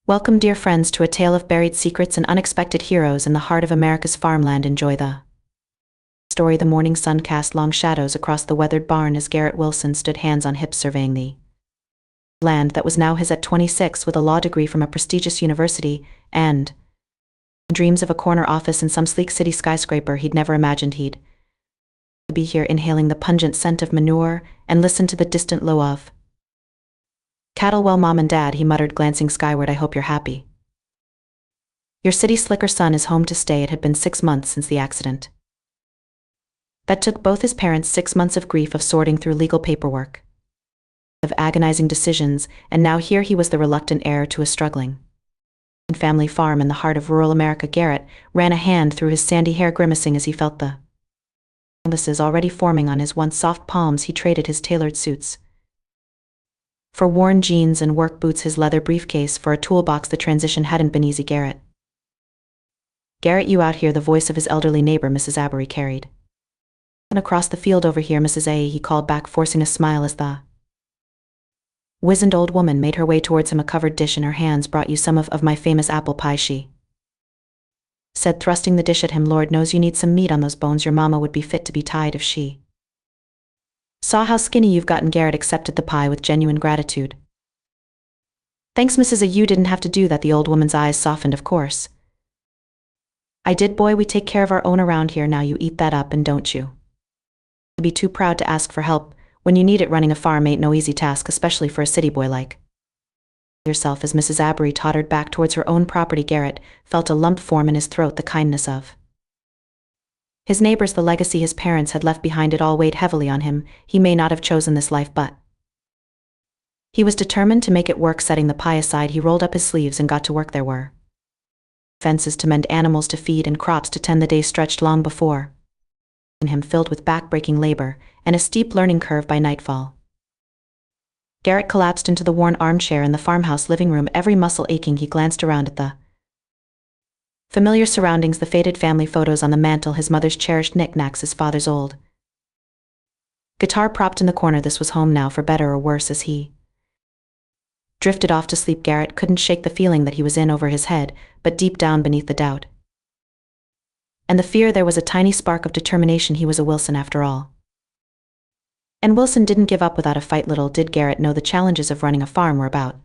Welcome, dear friends, to a tale of buried secrets and unexpected heroes in the heart of America's farmland. Enjoy the story. The morning sun cast long shadows across the weathered barn as Garrett Wilson stood hands on hips surveying the land that was now his at 26, with a law degree from a prestigious university and dreams of a corner office in some sleek city skyscraper. He'd never imagined he'd be here, inhaling the pungent scent of manure and listen to the distant low of cattle. Well, Mom and Dad, he muttered, glancing skyward, I hope you're happy. Your city slicker son is home to stay. It had been 6 months since the accident that took both his parents 6 months of grief, of sorting through legal paperwork, of agonizing decisions, and now here he was, the reluctant heir to a struggling family farm in the heart of rural America. Garrett ran a hand through his sandy hair, grimacing as he felt the calluses already forming on his once soft palms. He traded his tailored suits for worn jeans and work boots, his leather briefcase for a toolbox. The transition hadn't been easy. Garrett, you out here? The voice of his elderly neighbor, Mrs. Abory, carried. And across the field over here, Mrs. A, he called back, forcing a smile as the wizened old woman made her way towards him, a covered dish in her hands. Brought you some of my famous apple pie, she said, thrusting the dish at him. Lord knows you need some meat on those bones. Your mama would be fit to be tied if she saw how skinny you've gotten. Garrett accepted the pie with genuine gratitude. Thanks, Mrs. A, you didn't have to do that. The old woman's eyes softened. Of course I did, boy. We take care of our own around here. Now you eat that up, and don't you be too proud to ask for help when you need it. Running a farm ain't no easy task, especially for a city boy like yourself. As Mrs. Abory tottered back towards her own property, Garrett felt a lump form in his throat. The kindness of his neighbors, the legacy his parents had left behind, it all weighed heavily on him. He may not have chosen this life, but he was determined to make it work. Setting the pie aside, he rolled up his sleeves and got to work. There were fences to mend, animals to feed, and crops to tend. The day stretched long before him, filled with back-breaking labor and a steep learning curve. By nightfall, Garrett collapsed into the worn armchair in the farmhouse living room, every muscle aching. He glanced around at the familiar surroundings, the faded family photos on the mantel, his mother's cherished knickknacks, his father's old guitar propped in the corner. This was home now, for better or worse. As he drifted off to sleep, Garrett couldn't shake the feeling that he was in over his head, but deep down beneath the doubt and the fear, there was a tiny spark of determination. He was a Wilson after all, and Wilson didn't give up without a fight. Little did Garrett know the challenges of running a farm were about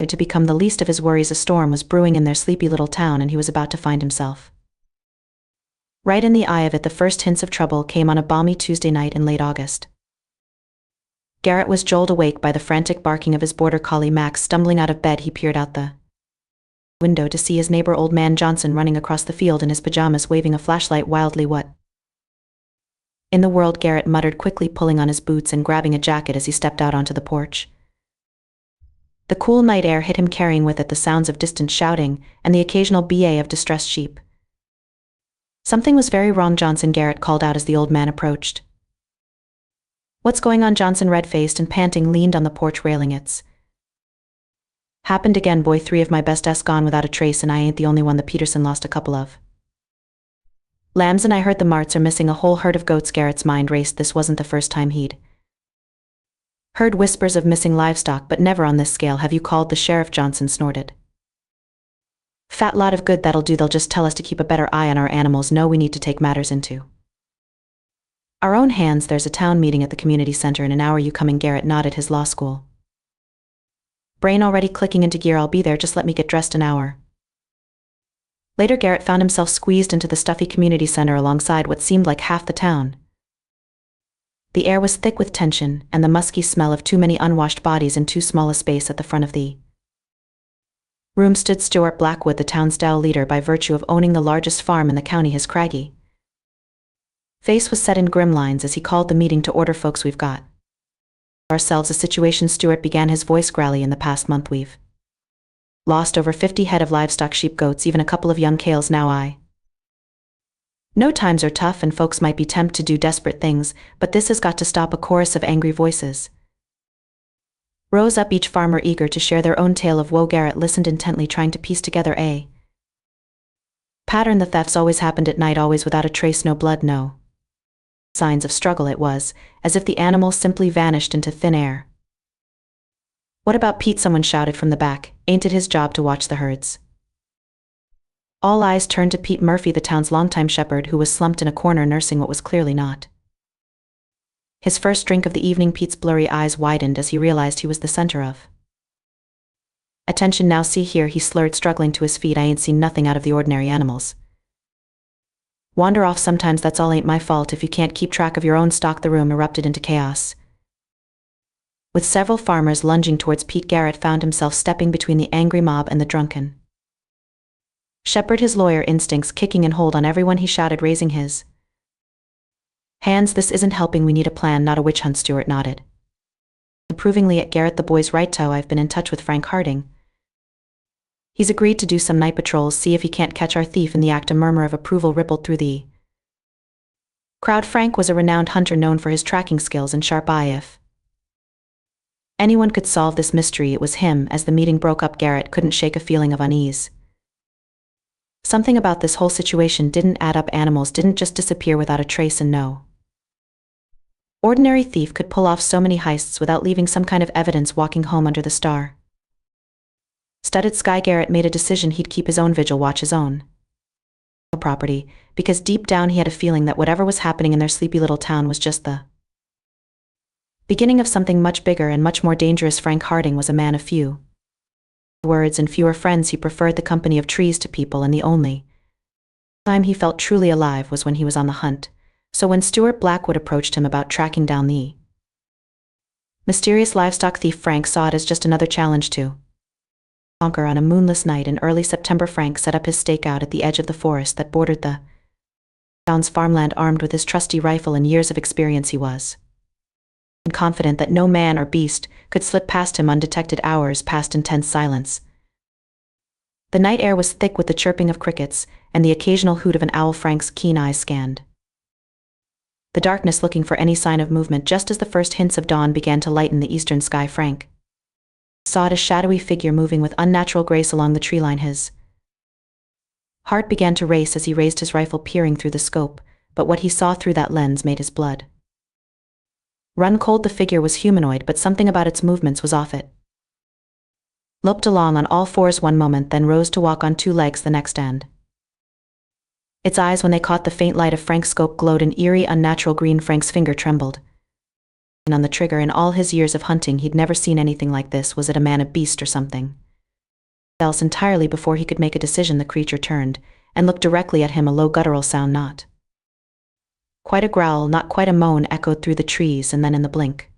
to become the least of his worries. A storm was brewing in their sleepy little town, and he was about to find himself right in the eye of it. The first hints of trouble came on a balmy Tuesday night in late August. Garrett was jolted awake by the frantic barking of his border collie Max. Stumbling out of bed, he peered out the window to see his neighbor, Old Man Johnson, running across the field in his pajamas, waving a flashlight wildly. What in the world? Garrett muttered, quickly pulling on his boots and grabbing a jacket as he stepped out onto the porch. The cool night air hit him, carrying with it the sounds of distant shouting and the occasional bay of distressed sheep. Something was very wrong, Johnson, Garrett called out as the old man approached. What's going on? Johnson, red-faced and panting, leaned on the porch railing. It's happened again, boy. 3 of my best s gone without a trace, and I ain't the only one. The Peterson lost a couple of lambs, and I heard the Marts are missing a whole herd of goats. Garrett's mind raced. This wasn't the first time he'd heard whispers of missing livestock, but never on this scale. Have you called the sheriff? Johnson snorted. Fat lot of good that'll do. They'll just tell us to keep a better eye on our animals. No, we need to take matters into our own hands. There's a town meeting at the community center in an hour. You coming? Garrett nodded, his law school brain already clicking into gear. I'll be there, just let me get dressed. An hour later, Garrett found himself squeezed into the stuffy community center alongside what seemed like half the town. The air was thick with tension and the musky smell of too many unwashed bodies in too small a space. At the front of the room stood Stuart Blackwood, the town's Dow leader by virtue of owning the largest farm in the county. His craggy face was set in grim lines as he called the meeting to order. Folks, we've got ourselves a situation. Stuart began, his voice growly. In the past month, we've lost over 50 head of livestock, sheep, goats, even a couple of young cows. Now I know times are tough and folks might be tempted to do desperate things, but this has got to stop. A chorus of angry voices rose up, each farmer eager to share their own tale of woe. Garrett listened intently, trying to piece together a pattern. The thefts always happened at night, always without a trace, no blood, no signs of struggle. It was as if the animal simply vanished into thin air. "What about Pete?" someone shouted from the back. "Ain't it his job to watch the herds?" All eyes turned to Pete Murphy, the town's longtime shepherd, who was slumped in a corner nursing what was clearly not his first drink of the evening. Pete's blurry eyes widened as he realized he was the center of attention. "Now see here," he slurred, struggling to his feet. "I ain't seen nothing out of the ordinary. Animals wander off sometimes, that's all. Ain't my fault if you can't keep track of your own stock." The room erupted into chaos. With several farmers lunging towards Pete, Garrett found himself stepping between the angry mob and the drunken shepherd, his lawyer instincts kicking in hold on everyone. He shouted, raising his hands, "This isn't helping. We need a plan, not a witch hunt." Stewart nodded approvingly at Garrett. "The boy's right, Toe. I've been in touch with Frank Harding. He's agreed to do some night patrols, see if he can't catch our thief in the act." A murmur of approval rippled through the crowd. Frank was a renowned hunter, known for his tracking skills and sharp eye. If anyone could solve this mystery, it was him. As the meeting broke up, Garrett couldn't shake a feeling of unease. Something about this whole situation didn't add up. Animals didn't just disappear without a trace, and no ordinary thief could pull off so many heists without leaving some kind of evidence. Walking home under the star-studded sky, Garrett made a decision. He'd keep his own vigil, watch his own property, because deep down he had a feeling that whatever was happening in their sleepy little town was just the beginning of something much bigger and much more dangerous. Frank Harding was a man of few words and fewer friends. He preferred the company of trees to people, and the only time he felt truly alive was when he was on the hunt. So when Stuart Blackwood approached him about tracking down the mysterious livestock thief, Frank saw it as just another challenge to conquer. On a moonless night in early September, Frank set up his stakeout at the edge of the forest that bordered the town's farmland. Armed with his trusty rifle and years of experience, he was confident that no man or beast could slip past him undetected. Hours passed in tense silence. The night air was thick with the chirping of crickets and the occasional hoot of an owl. Frank's keen eyes scanned the darkness, looking for any sign of movement. Just as the first hints of dawn began to lighten the eastern sky, Frank saw a shadowy figure moving with unnatural grace along the tree line. His heart began to race as he raised his rifle, peering through the scope, but what he saw through that lens made his blood run cold. The figure was humanoid, but something about its movements was off. It loped along on all fours one moment, then rose to walk on two legs the next, and its eyes, when they caught the faint light of Frank's scope, glowed an eerie, unnatural green. Frank's finger trembled on the trigger. In all his years of hunting, he'd never seen anything like this. Was it a man, a beast, or something else entirely? Before he could make a decision, the creature turned and looked directly at him. A low guttural sound, not quite a growl, not quite a moan, echoed through the trees, and then in the blink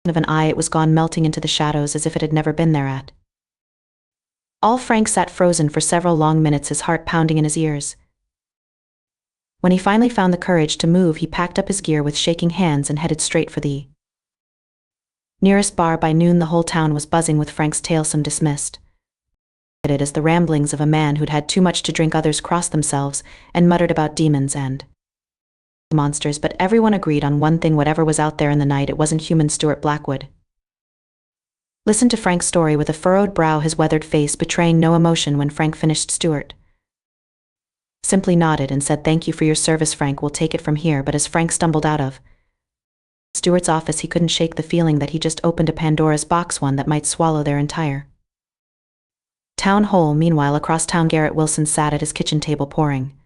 of an eye it was gone, melting into the shadows as if it had never been there at all. Frank sat frozen for several long minutes, his heart pounding in his ears. When he finally found the courage to move, he packed up his gear with shaking hands and headed straight for the nearest bar. By noon, the whole town was buzzing with Frank's tale. Some dismissed it as the ramblings of a man who'd had too much to drink. Others crossed themselves and muttered about demons and monsters, but everyone agreed on one thing: whatever was out there in the night, it wasn't human. Stuart Blackwood listened to Frank's story with a furrowed brow, his weathered face betraying no emotion. When Frank finished, Stuart simply nodded and said, "Thank you for your service, Frank. We'll take it from here." But as Frank stumbled out of Stuart's office, he couldn't shake the feeling that he just opened a Pandora's box, one that might swallow their entire town whole. Meanwhile, across town, Garrett Wilson sat at his kitchen table, poring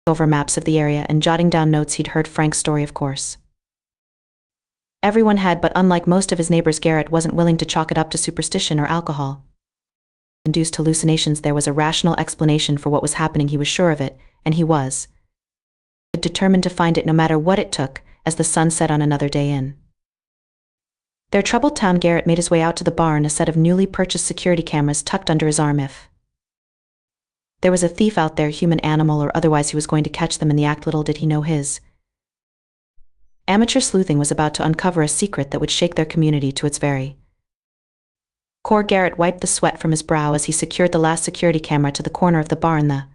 over maps of the area and jotting down notes. He'd heard Frank's story, of course. Everyone had, but unlike most of his neighbors, Garrett wasn't willing to chalk it up to superstition or alcohol-induced hallucinations. There was a rational explanation for what was happening. He was sure of it, and he was determined to find it no matter what it took. As the sun set on another day in their troubled town, Garrett made his way out to the barn, a set of newly purchased security cameras tucked under his arm. If there was a thief out there, human, animal, or otherwise, he was going to catch them in the act. Little did he know his amateur sleuthing was about to uncover a secret that would shake their community to its very core. Garrett wiped the sweat from his brow as he secured the last security camera to the corner of the barn. The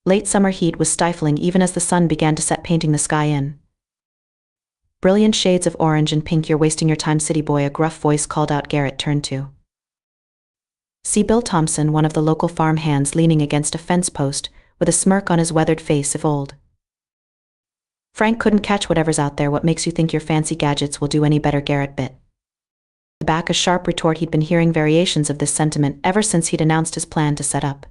late summer heat was stifling, even as the sun began to set, painting the sky in brilliant shades of orange and pink. "You're wasting your time, city boy," a gruff voice called out. Garrett turned to see Bill Thompson, one of the local farm hands, leaning against a fence post with a smirk on his weathered face. "If old Frank couldn't catch whatever's out there, what makes you think your fancy gadgets will do any better?" Garrett bit Back a sharp retort. He'd been hearing variations of this sentiment ever since he'd announced his plan to set up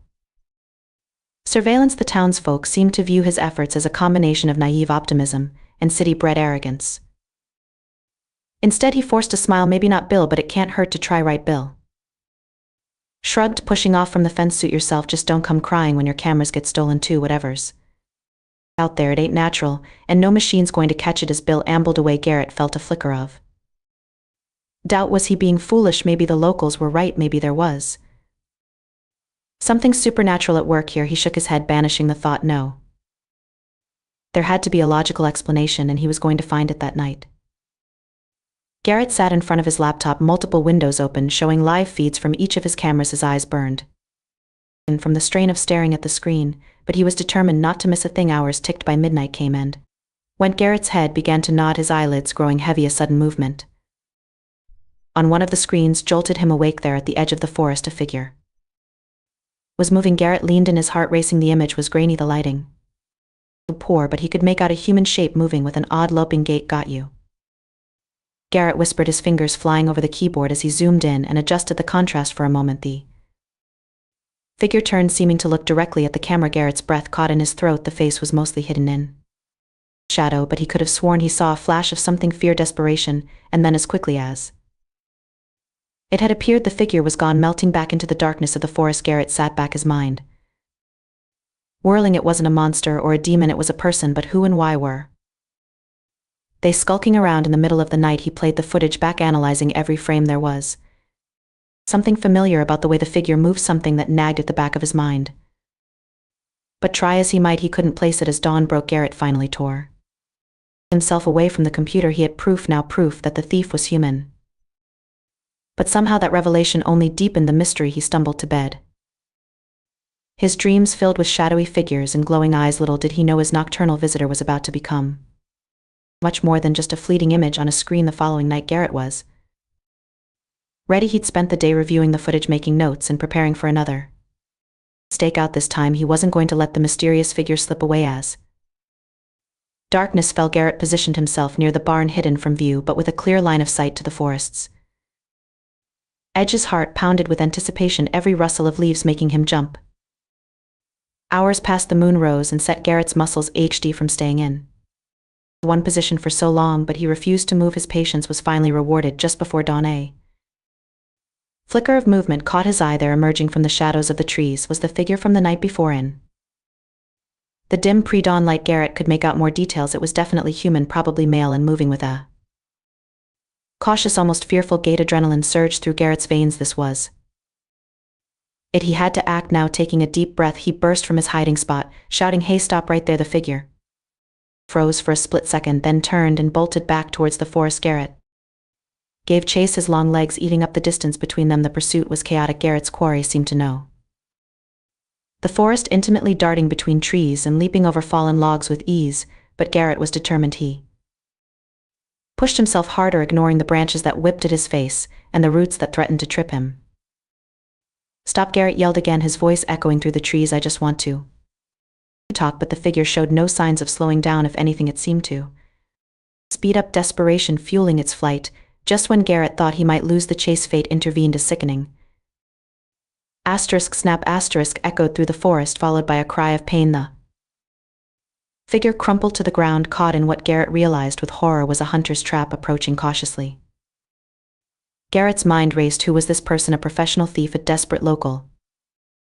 surveillance. The townsfolk seemed to view his efforts as a combination of naive optimism and city-bred arrogance. Instead, he forced a smile. Maybe not Bill, but it can't hurt to try, right, Bill? Shrugged, pushing off from the fence. Suit yourself, just don't come crying when your cameras get stolen too. Whatever's out there, it ain't natural, and no machine's going to catch it. As Bill ambled away, Garrett felt a flicker of doubt. Was he being foolish? Maybe the locals were right. Maybe there was something supernatural at work here. He shook his head, banishing the thought. No. There had to be a logical explanation, and he was going to find it that night. Garrett sat in front of his laptop, multiple windows open, showing live feeds from each of his cameras. His eyes burned and from the strain of staring at the screen, but he was determined not to miss a thing. Hours ticked by. Midnight came and went. Garrett's head began to nod, his eyelids growing heavy. A sudden movement on one of the screens jolted him awake. There at the edge of the forest, a figure was moving. Garrett leaned in, his heart racing. The image was grainy, the lighting poor, but he could make out a human shape moving with an odd loping gait. Got you? Garrett whispered, his fingers flying over the keyboard as he zoomed in and adjusted the contrast. For a moment the figure turned, seeming to look directly at the camera. Garrett's breath caught in his throat. The face was mostly hidden in shadow, but he could have sworn he saw a flash of something, fear, desperation, and then as quickly as it had appeared, the figure was gone, melting back into the darkness of the forest. Garrett sat back, his mind whirling. It wasn't a monster or a demon, it was a person, but who and why were they skulking around in the middle of the night? He played the footage back, analyzing every frame. There was something familiar about the way the figure moved, something that nagged at the back of his mind. But try as he might, he couldn't place it. As dawn broke, Garrett finally tore himself away from the computer. He had proof now, proof that the thief was human. But somehow that revelation only deepened the mystery. He stumbled to bed, his dreams filled with shadowy figures and glowing eyes. Little did he know his nocturnal visitor was about to become much more than just a fleeting image on a screen. The following night, Garrett was ready. He'd spent the day reviewing the footage, making notes, and preparing for another stakeout. This time he wasn't going to let the mysterious figure slip away. As darkness fell, Garrett positioned himself near the barn, hidden from view but with a clear line of sight to the forest's edge. His heart pounded with anticipation, every rustle of leaves making him jump. Hours passed. The moon rose and set. Garrett's muscles ached from staying in one position for so long, but he refused to move. His patience was finally rewarded just before dawn. A flicker of movement caught his eye. There, emerging from the shadows of the trees, was the figure from the night before. In the dim pre-dawn light, Garrett could make out more details. It was definitely human, probably male, and moving with a cautious, almost fearful gait. Adrenaline surged through Garrett's veins. This was it. He had to act now. Taking a deep breath, he burst from his hiding spot, shouting, "Hey, stop right there!" The figure froze for a split second, then turned and bolted back towards the forest. Garrett gave chase, his long legs eating up the distance between them. The pursuit was chaotic. Garrett's quarry seemed to know the forest intimately, darting between trees and leaping over fallen logs with ease, but Garrett was determined. He pushed himself harder, ignoring the branches that whipped at his face and the roots that threatened to trip him. "Stop!" Garrett yelled again, his voice echoing through the trees. "I just want to talk." But the figure showed no signs of slowing down. If anything, it seemed to speed up, desperation fueling its flight. Just when Garrett thought he might lose the chase, fate intervened. A sickening asterisk snap asterisk echoed through the forest, followed by a cry of pain. The figure crumpled to the ground, caught in what Garrett realized with horror was a hunter's trap approaching cautiously. Garrett's mind raced. Who was this person? A professional thief, a desperate local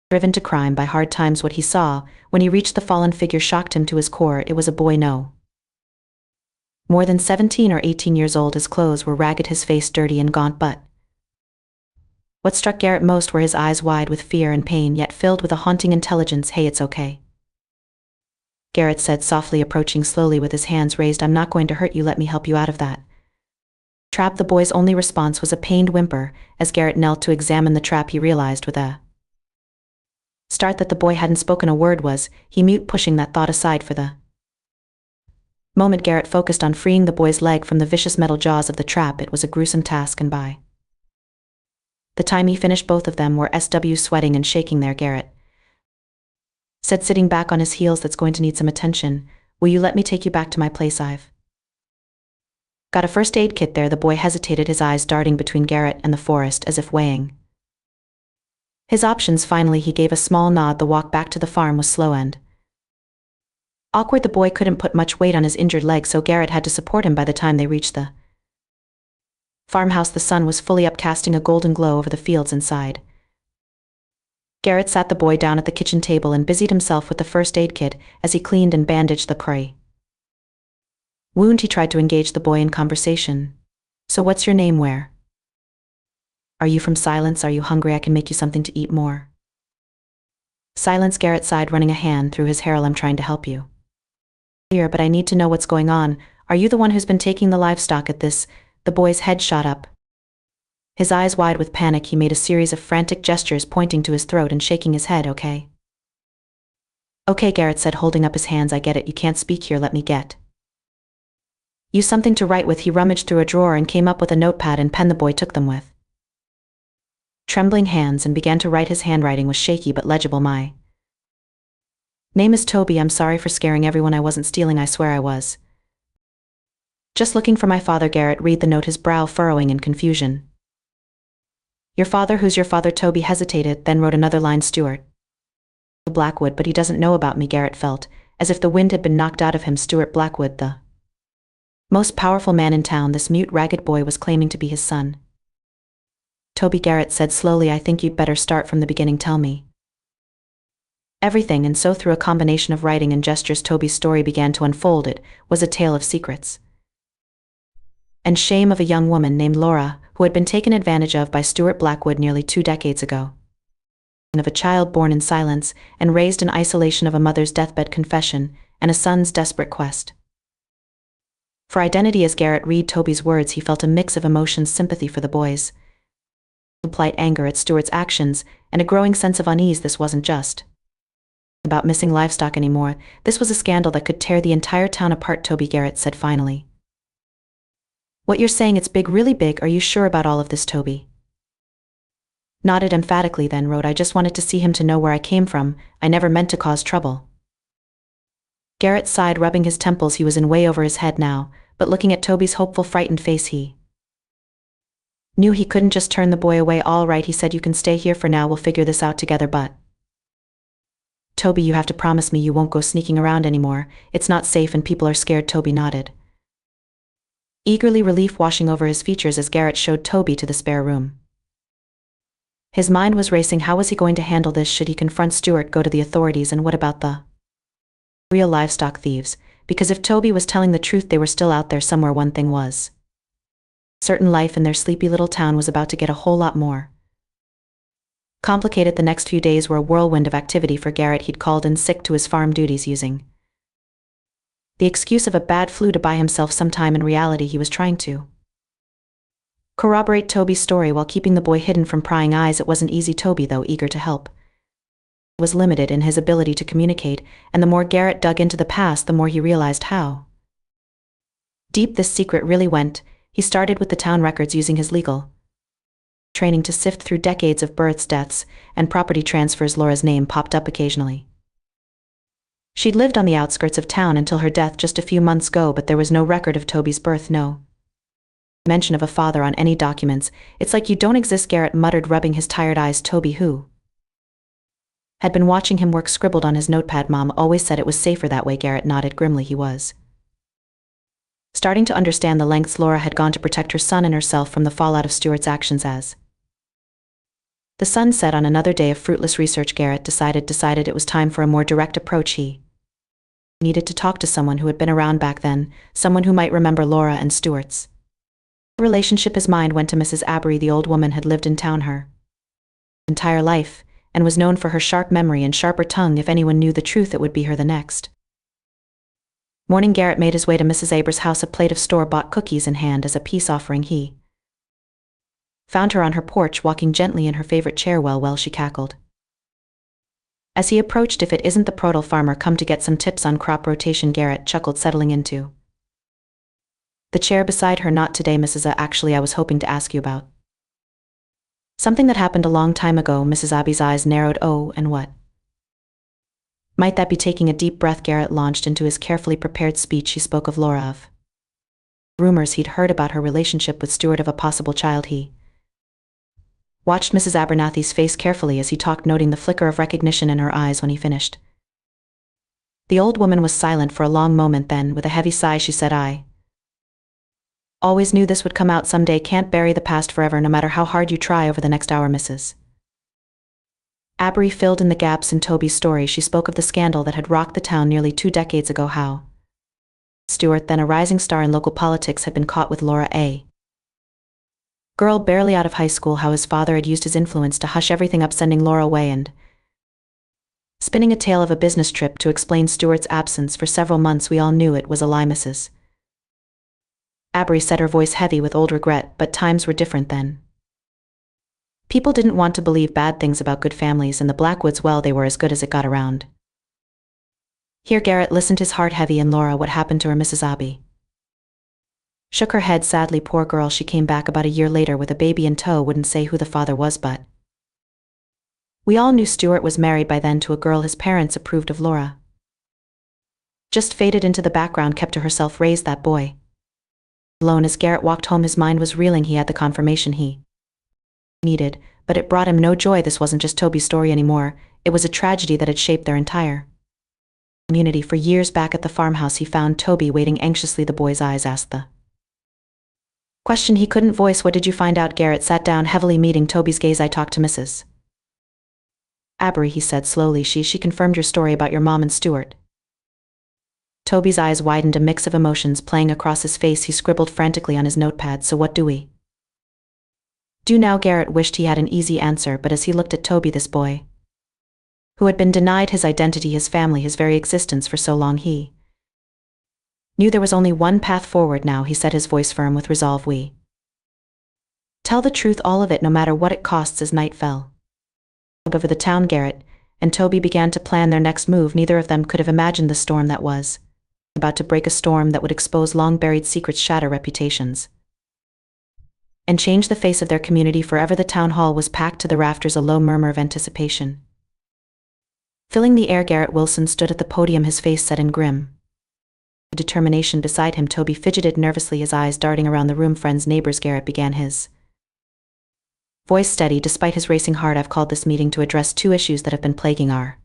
driven to crime by hard times. What he saw when he reached the fallen figure shocked him to his core. It was a boy no more than 17 or 18 years old. His clothes were ragged, his face dirty and gaunt, but what struck Garrett most were his eyes, wide with fear and pain, yet filled with a haunting intelligence. "Hey, it's okay," Garrett said softly, approaching slowly with his hands raised. "I'm not going to hurt you. Let me help you out of that trap." The boy's only response was a pained whimper. As Garrett knelt to examine the trap, he realized with a start that the boy hadn't spoken a word. Was he mute? Pushing that thought aside for the moment, Garrett focused on freeing the boy's leg from the vicious metal jaws of the trap. It was a gruesome task, and by the time he finished, both of them were sweating and shaking. There, Garrett said, sitting back on his heels, "That's going to need some attention. Will you let me take you back to my place? I've Got a first aid kit there? The boy hesitated, his eyes darting between Garrett and the forest as if weighing his options. Finally he gave a small nod. The walk back to the farm was slow and awkward. The boy couldn't put much weight on his injured leg, so Garrett had to support him. By the time they reached the farmhouse, the sun was fully up, casting a golden glow over the fields inside. Garrett sat the boy down at the kitchen table and busied himself with the first aid kit as he cleaned and bandaged the prey wound. He tried to engage the boy in conversation. So what's your name? Where are you from? Silence. Are you hungry? I can make you something to eat. More silence. Garrett sighed, running a hand through his hair. I'm trying to help you here, but I need to know what's going on. Are you the one who's been taking the livestock? At this, the boy's head shot up. His eyes wide with panic, he made a series of frantic gestures, pointing to his throat and shaking his head. Okay, Garrett said, holding up his hands. I get it. You can't speak here. Let me get you something to write with. He rummaged through a drawer and came up with a notepad and pen. The boy took them with trembling hands and began to write. His handwriting was shaky but legible. My name is Toby. I'm sorry for scaring everyone. I wasn't stealing. I swear I was just looking for my father. Garrett read the note, his brow furrowing in confusion. Your father? Who's your father? Toby hesitated, then wrote another line. Stuart Blackwood. But he doesn't know about me. Garrett felt as if the wind had been knocked out of him. Stuart Blackwood, the most powerful man in town. This mute, ragged boy was claiming to be his son. Toby, Garrett said slowly, I think you'd better start from the beginning. Tell me everything. And so through a combination of writing and gestures, Toby's story began to unfold. It was a tale of secrets and shame of a young woman named Laura, who had been taken advantage of by Stuart Blackwood nearly 2 decades ago, and of a child born in silence and raised in isolation, of a mother's deathbed confession and a son's desperate quest for identity. As Garrett read Toby's words, he felt a mix of emotions: sympathy for the boy's plight, anger at Stuart's actions, and a growing sense of unease. This wasn't just about missing livestock anymore. This was a scandal that could tear the entire town apart. Toby, Garrett said finally, what you're saying, it's big, really big. Are you sure about all of this? Toby nodded emphatically, then wrote, I just wanted to see him, to know where I came from. I never meant to cause trouble. Garrett sighed, rubbing his temples. He was in way over his head now, but looking at Toby's hopeful, frightened face, he knew he couldn't just turn the boy away. All right, he said, you can stay here for now. We'll figure this out together, but Toby, you have to promise me you won't go sneaking around anymore. It's not safe and people are scared. Toby nodded eagerly, relief washing over his features as Garrett showed Toby to the spare room. His mind was racing. How was he going to handle this? Should he confront Stuart, go to the authorities, and what about the real livestock thieves? Because if Toby was telling the truth, they were still out there somewhere. One thing was certain: life in their sleepy little town was about to get a whole lot more complicated. The next few days were a whirlwind of activity for Garrett. He'd called in sick to his farm duties, using the excuse of a bad flu to buy himself some time. In reality, he was trying to corroborate Toby's story while keeping the boy hidden from prying eyes. It wasn't easy. Toby, though eager to help, was limited in his ability to communicate, and the more Garrett dug into the past, the more he realized how deep this secret really went. He started with the town records, using his legal training to sift through decades of births, deaths, and property transfers. Laura's name popped up occasionally. She'd lived on the outskirts of town until her death just a few months ago, but there was no record of Toby's birth, no mention of a father on any documents. It's like you don't exist, Garrett muttered, rubbing his tired eyes. Toby, who had been watching him work, scribbled on his notepad. Mom always said it was safer that way. Garrett nodded grimly. He was starting to understand the lengths Laura had gone to protect her son and herself from the fallout of Stuart's actions. As the sun set on another day of fruitless research, Garrett decided it was time for a more direct approach. He needed to talk to someone who had been around back then, someone who might remember Laura and Stuart's relationship. His mind went to Mrs. Abery. The old woman had lived in town her entire life, and was known for her sharp memory and sharper tongue. If anyone knew the truth, it would be her. The next morning, Garrett made his way to Mrs. Aber's house, a plate of store-bought cookies in hand. As a peace offering, he found her on her porch, walking gently in her favorite chair. Well, she cackled as he approached. If it isn't the Prodal farmer come to get some tips on crop rotation, Garrett chuckled, settling into the chair beside her. Not today, Mrs. A. Actually, I was hoping to ask you about something that happened a long time ago. Mrs. Abe's eyes narrowed. Oh, and what might that be? Taking a deep breath, Garrett launched into his carefully prepared speech. He spoke of Laura, of rumors he'd heard about her relationship with Stuart of a possible child. He watched Mrs. Abernathy's face carefully as he talked, noting the flicker of recognition in her eyes when he finished. The old woman was silent for a long moment, then, with a heavy sigh, she said, "I always knew this would come out someday. Can't bury the past forever, no matter how hard you try." Over the next hour, Mrs. Abory filled in the gaps in Toby's story. She spoke of the scandal that had rocked the town nearly 2 decades ago, how Stuart, then a rising star in local politics, had been caught with Laura, a girl barely out of high school, how his father had used his influence to hush everything up, sending Laura away, and spinning a tale of a business trip to explain Stuart's absence for several months. We all knew it was a lie, Mrs. Abory said, her voice heavy with old regret, but times were different then. People didn't want to believe bad things about good families, and the Blackwoods, well, they were as good as it got around. Here Garrett listened, his heart heavy. And Laura, what happened to her? Mrs. Abory shook her head sadly. Poor girl, she came back about a year later with a baby in tow. Wouldn't say who the father was, but we all knew Stuart was married by then to a girl his parents approved of. Laura just faded into the background, kept to herself, raised that boy alone. As Garrett walked home, his mind was reeling. He had the confirmation he needed, but it brought him no joy. This wasn't just Toby's story anymore. It was a tragedy that had shaped their entire community for years. Back at the farmhouse, he found Toby waiting anxiously. The boy's eyes asked the question he couldn't voice. "What did you find out?" Garrett sat down heavily, meeting Toby's gaze. "I talked to Mrs. Abory," he said slowly. She confirmed your story about your mom and Stuart." Toby's eyes widened, a mix of emotions playing across his face. He scribbled frantically on his notepad. "So what do we do now?" Garrett wished he had an easy answer, but as he looked at Toby, this boy who had been denied his identity, his family, his very existence for so long, he knew there was only one path forward now. He said, his voice firm with resolve, "We tell the truth, all of it, no matter what it costs." As night fell over the town, Garrett and Toby began to plan their next move. Neither of them could have imagined the storm that was about to break, a storm that would expose long-buried secrets, shatter reputations, and change the face of their community forever. The town hall was packed to the rafters, a low murmur of anticipation filling the air. Garrett Wilson stood at the podium, his face set in grim determination. Beside him, Toby fidgeted nervously, his eyes darting around the room. "Friends, neighbors," Garrett began, his voice steady despite his racing heart, "I've called this meeting to address 2 issues that have been plaguing our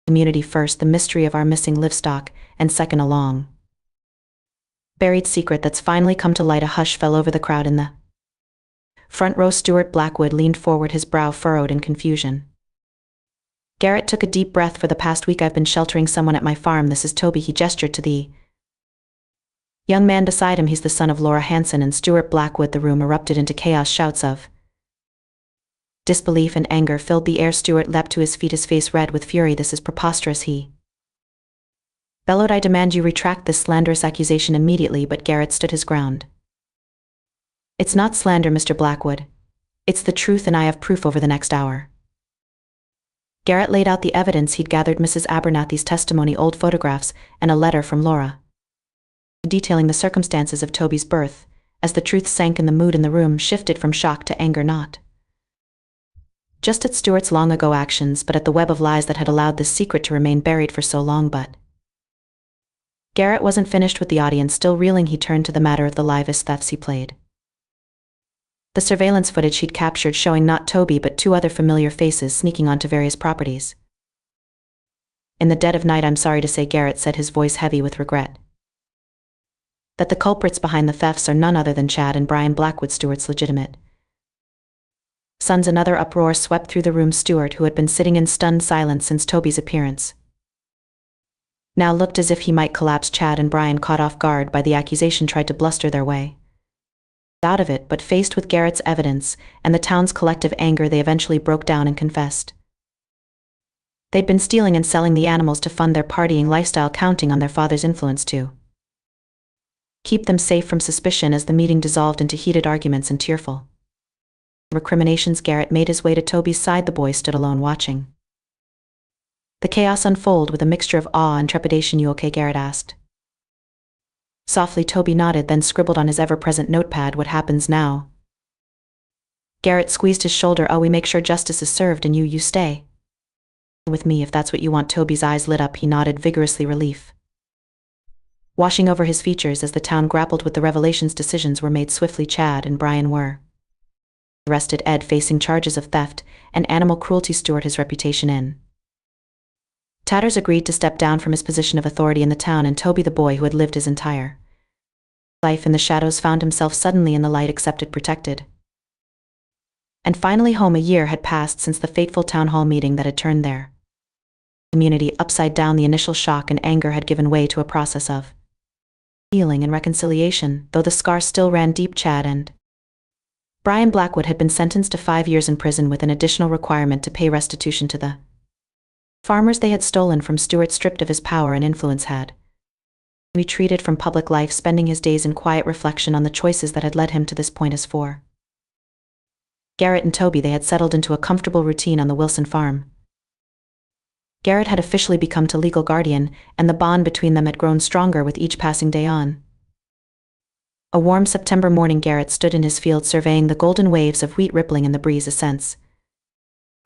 community. First, the mystery of our missing livestock, and second, a long buried secret that's finally come to light." A hush fell over the crowd in the front row. Stuart Blackwood leaned forward, his brow furrowed in confusion. Garrett took a deep breath. "For the past week I've been sheltering someone at my farm. This is Toby." He gestured to the young man beside him. "He's the son of Laura Hanson and Stuart Blackwood." The room erupted into chaos. Shouts of disbelief and anger filled the air. Stuart leapt to his feet, his face red with fury. "This is preposterous," he bellowed. "I demand you retract this slanderous accusation immediately." But Garrett stood his ground. "It's not slander, Mr. Blackwood. It's the truth, and I have proof." Over the next hour, Garrett laid out the evidence he'd gathered: Mrs. Abernathy's testimony, old photographs, and a letter from Laura detailing the circumstances of Toby's birth. As the truth sank in, the mood in the room shifted from shock to anger, not just at Stuart's long ago actions, but at the web of lies that had allowed this secret to remain buried for so long. But Garrett wasn't finished. With the audience still reeling, he turned to the matter of the livest thefts. He played the surveillance footage he'd captured, showing not Toby but 2 other familiar faces sneaking onto various properties in the dead of night. "I'm sorry to say," Garrett said, his voice heavy with regret, "that the culprits behind the thefts are none other than Chad and Brian Blackwood, Stuart's legitimate sons." Another uproar swept through the room. Stuart, who had been sitting in stunned silence since Toby's appearance, now looked as if he might collapse. Chad and Brian, caught off guard by the accusation, tried to bluster their way out of it, but faced with Garrett's evidence and the town's collective anger, they eventually broke down and confessed they'd been stealing and selling the animals to fund their partying lifestyle, counting on their father's influence to keep them safe from suspicion. As the meeting dissolved into heated arguments and tearful recriminations, Garrett made his way to Toby's side. The boy stood alone, watching the chaos unfold with a mixture of awe and trepidation. "You okay?" Garrett asked softly. Toby nodded, then scribbled on his ever-present notepad, "What happens now?" Garrett squeezed his shoulder. "Oh, we make sure justice is served, and you stay with me if that's what you want." Toby's eyes lit up. He nodded vigorously, relief washing over his features as the town grappled with the revelations. Decisions were made swiftly. Chad and Brian were arrested, Ed facing charges of theft and animal cruelty. Stuart, his reputation in tatters, agreed to step down from his position of authority in the town, and Toby, the boy who had lived his entire life in the shadows, found himself suddenly in the light, accepted, protected, and finally home. A year had passed since the fateful town hall meeting that had turned their community upside down. The initial shock and anger had given way to a process of healing and reconciliation, though the scars still ran deep. Chad and Brian Blackwood had been sentenced to 5 years in prison, with an additional requirement to pay restitution to the farmers they had stolen from. Stuart, stripped of his power and influence, had retreated from public life, spending his days in quiet reflection on the choices that had led him to this point. As for Garrett and Toby, they had settled into a comfortable routine on the Wilson farm. Garrett had officially become the legal guardian, and the bond between them had grown stronger with each passing day. On a warm September morning, Garrett stood in his field, surveying the golden waves of wheat rippling in the breeze. A sense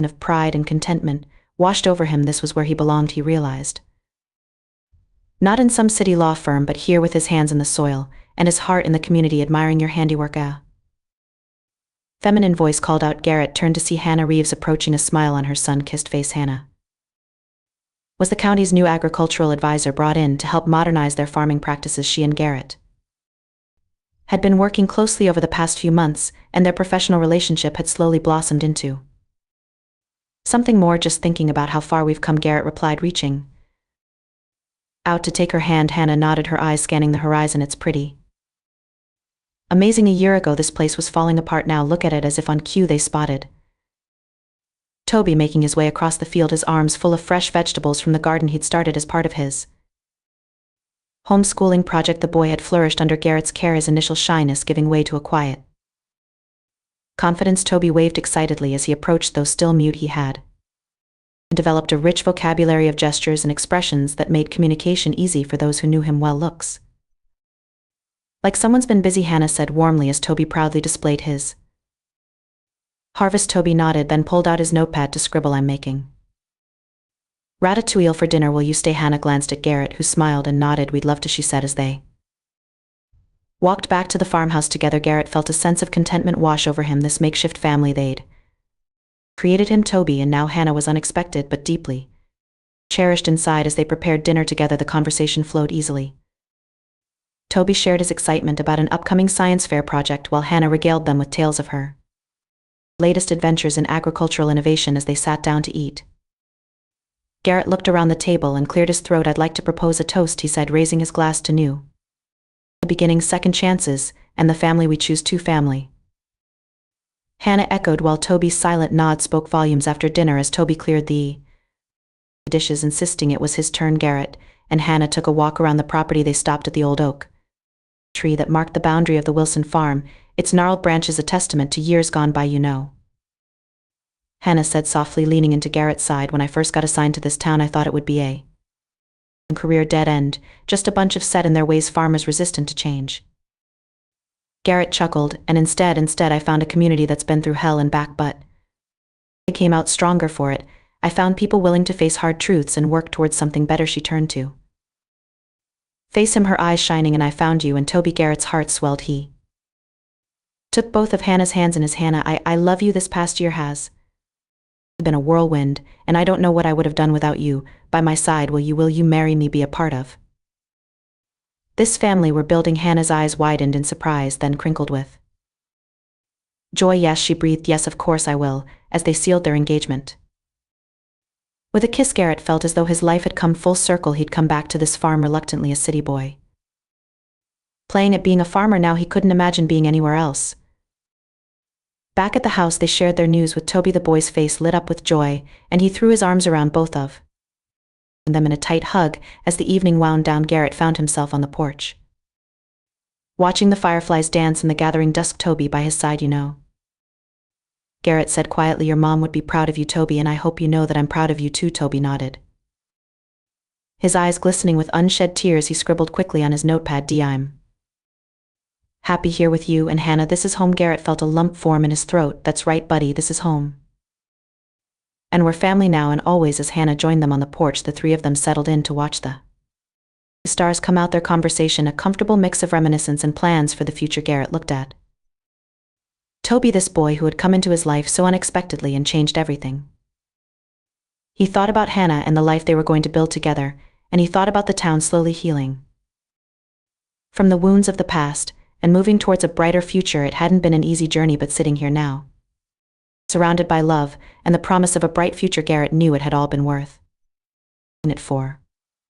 of pride and contentment washed over him. This was where he belonged, he realized. Not in some city law firm, but here, with his hands in the soil and his heart in the community. Admiring your handiwork, a feminine voice called out. Garrett turned to see Hannah Reeves approaching, a smile on her sun-kissed face. Hannah was the county's new agricultural advisor, brought in to help modernize their farming practices. She and Garrett had been working closely over the past few months, and their professional relationship had slowly blossomed into something more. Just thinking about how far we've come, Garrett replied, reaching out to take her hand. Hannah nodded, her eyes scanning the horizon. It's pretty amazing. A year ago this place was falling apart. Now look at it. As if on cue, they spotted Toby making his way across the field, his arms full of fresh vegetables from the garden he'd started as part of his homeschooling project. The boy had flourished under Garrett's care, his initial shyness giving way to a quiet confidence. Toby waved excitedly as he approached, though still mute. He had developed a rich vocabulary of gestures and expressions that made communication easy for those who knew him well. Looks like someone's been busy, Hannah said warmly as Toby proudly displayed his harvest. Toby nodded, then pulled out his notepad to scribble. I'm making ratatouille for dinner. Will you stay? Hannah glanced at Garrett, who smiled and nodded. We'd love to, she said as they walked back to the farmhouse together. Garrett felt a sense of contentment wash over him. This makeshift family they'd created, him, Toby, and now Hannah, was unexpected but deeply cherished inside. As they prepared dinner together, the conversation flowed easily. Toby shared his excitement about an upcoming science fair project, while Hannah regaled them with tales of her latest adventures in agricultural innovation. As they sat down to eat, Garrett looked around the table and cleared his throat. I'd like to propose a toast, he said, raising his glass to new beginnings, second chances, and the family we choose to. Family, Hannah echoed, while Toby's silent nod spoke volumes. After dinner, as Toby cleared the dishes, insisting it was his turn, Garrett and Hannah took a walk around the property. They stopped at the old oak tree that marked the boundary of the Wilson farm, its gnarled branches a testament to years gone by. You know, Hannah said softly, leaning into Garrett's side, when I first got assigned to this town, I thought it would be a career dead end, just a bunch of set in their ways farmers resistant to change. Garrett chuckled, and instead I found a community that's been through hell and back, but I came out stronger for it. I found people willing to face hard truths and work towards something better. She turned to face him, her eyes shining. And I found you. And Toby, Garrett's heart swelled. He took both of Hannah's hands in his. Hannah, I love you. This past year has been a whirlwind, and I don't know what I would have done without you by my side. Will you marry me, be a part of this family we're building? Hannah's eyes widened in surprise, then crinkled with joy. Yes, she breathed. Yes, of course I will. As they sealed their engagement with a kiss, Garrett felt as though his life had come full circle. He'd come back to this farm reluctantly, a city boy playing at being a farmer. Now he couldn't imagine being anywhere else. Back at the house, they shared their news with Toby. The boy's face lit up with joy, and he threw his arms around both of them in a tight hug. As the evening wound down, Garrett found himself on the porch, watching the fireflies dance in the gathering dusk. Toby by his side. You know, Garrett said quietly, your mom would be proud of you, Toby, and I hope you know that I'm proud of you too. Toby nodded, his eyes glistening with unshed tears. He scribbled quickly on his notepad, I'm happy here with you and Hannah. This is home. Garrett felt a lump form in his throat. That's right, buddy, this is home. And we're family now and always. As Hannah joined them on the porch, the three of them settled in to watch the The stars come out their conversation, a comfortable mix of reminiscence and plans for the future Garrett looked at. Toby, this boy who had come into his life so unexpectedly and changed everything. He thought about Hannah and the life they were going to build together, and he thought about the town slowly healing from the wounds of the past, and moving towards a brighter future. It hadn't been an easy journey, but sitting here now, surrounded by love and the promise of a bright future, Garrett knew it had all been worth it for.